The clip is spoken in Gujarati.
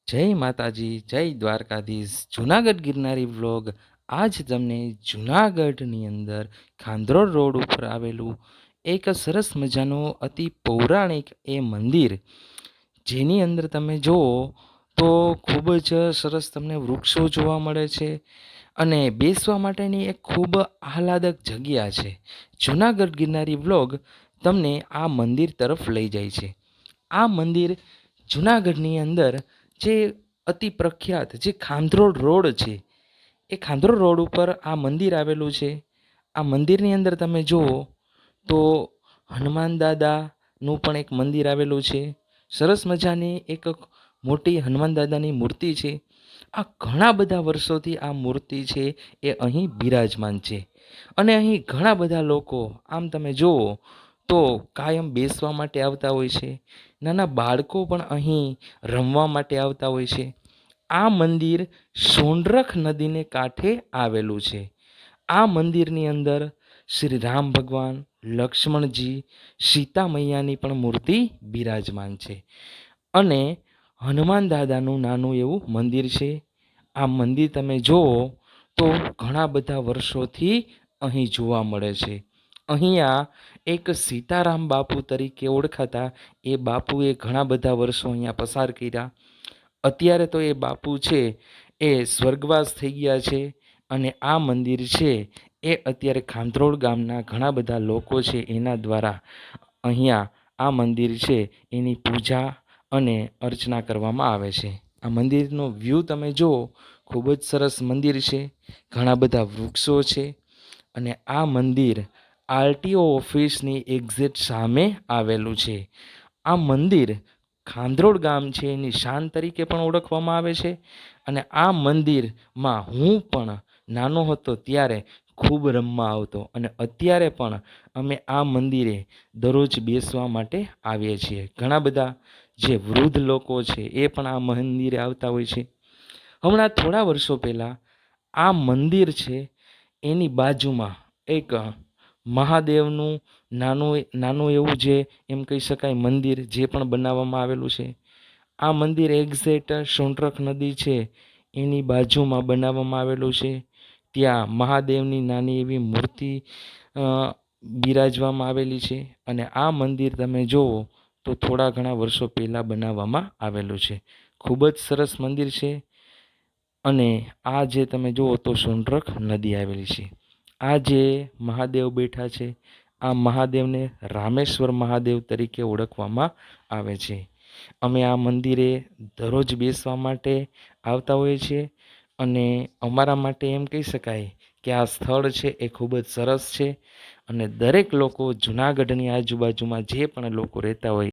જય માતાજી, જય દ્વારકાધીશ. જુનાગઢ ગિરનારી વ્લોગ. આજ તમને જુનાગઢની અંદર ખાંદ્રોડ રોડ ઉપર આવેલું એક સરસ મજાનું અતિ પૌરાણિક એ મંદિર, જેની અંદર તમે જુઓ તો ખૂબ જ સરસ તમને વૃક્ષો જોવા મળે છે અને બેસવા માટેની એક ખૂબ આહલાદક જગ્યા છે. જુનાગઢ ગિરનારી વ્લોગ તમને આ મંદિર તરફ લઈ જાય છે. આ મંદિર જુનાગઢની અંદર જે અતિ પ્રખ્યાત જે ખાંદ્રોડ રોડ છે, એ ખાંદ્રોડ રોડ ઉપર આ મંદિર આવેલું છે. આ મંદિરની અંદર તમે જુઓ તો હનુમાન દાદાનું પણ એક મંદિર આવેલું છે. સરસ મજાની એક મોટી હનુમાન દાદાની મૂર્તિ છે. આ ઘણા બધા વર્ષોથી આ મૂર્તિ છે એ અહીં બિરાજમાન છે અને અહીં ઘણા બધા લોકો આમ તમે જુઓ તો કાયમ બેસવા માટે આવતા હોય છે. નાના બાળકો પણ અહીં રમવા માટે આવતા હોય છે. આ મંદિર સોંડરખ નદીને કાંઠે આવેલું છે. આ મંદિરની અંદર શ્રી રામ ભગવાન, લક્ષ્મણજી, સીતા મૈયાની પણ મૂર્તિ બિરાજમાન છે અને હનુમાન દાદાનું નાનું એવું મંદિર છે. આ મંદિર તમે જુઓ તો ઘણા બધા વર્ષોથી અહીં જોવા મળે છે. અહીંયા એક સીતારામ બાપુ તરીકે ઓળખાતા એ બાપુએ ઘણા બધા વર્ષો અહીંયા પસાર કર્યા. અત્યારે તો એ બાપુ છે એ સ્વર્ગવાસ થઈ ગયા છે અને આ મંદિર છે એ અત્યારે ખાંદ્રોડ ગામના ઘણા બધા લોકો છે એના દ્વારા અહીંયા આ મંદિર છે એની પૂજા અને અર્ચના કરવામાં આવે છે. આ મંદિરનો વ્યૂ તમે જુઓ, ખૂબ જ સરસ મંદિર છે. ઘણા બધા વૃક્ષો છે અને આ મંદિર આરટીઓ ઓફિસની એક્ઝેક્ટ સામે આવેલું છે. આ મંદિર ખાંદ્રોડ ગામ છે એની શાન તરીકે પણ ઓળખવામાં આવે છે અને આ મંદિરમાં હું પણ નાનો હતો ત્યારે ખૂબ રમવા આવતો અને અત્યારે પણ અમે આ મંદિરે દરરોજ બેસવા માટે આવીએ છીએ. ઘણા બધા જે વૃદ્ધ લોકો છે એ પણ આ મંદિરે આવતા હોય છે. હમણાં થોડા વર્ષો પહેલાં આ મંદિર છે એની બાજુમાં એક મહાદેવનું નાનું એવું જે એમ કહી શકાય મંદિર જે પણ બનાવવામાં આવેલું છે. આ મંદિર એક્ઝેક્ટ સોંડરખ નદી છે એની બાજુમાં બનાવવામાં આવેલું છે. ત્યાં મહાદેવની નાની એવી મૂર્તિ બિરાજવામાં આવેલી છે અને આ મંદિર તમે જુઓ તો થોડા ઘણા વર્ષો પહેલાં બનાવવામાં આવેલું છે. ખૂબ જ સરસ મંદિર છે અને આ જે તમે જુઓ તો સોંડરખ નદી આવેલી છે. આ જે મહાદેવ બેઠા છે, આ મહાદેવને રામેશ્વર મહાદેવ તરીકે ઓળખવામાં આવે છે. અમે આ મંદિરે દરરોજ બેસવા માટે આવતા હોઈએ છીએ અને અમારા માટે એમ કહી શકાય કે આ સ્થળ છે એ ખૂબ જ સરસ છે અને દરેક લોકો જૂનાગઢની આજુબાજુમાં જે પણ લોકો રહેતા હોય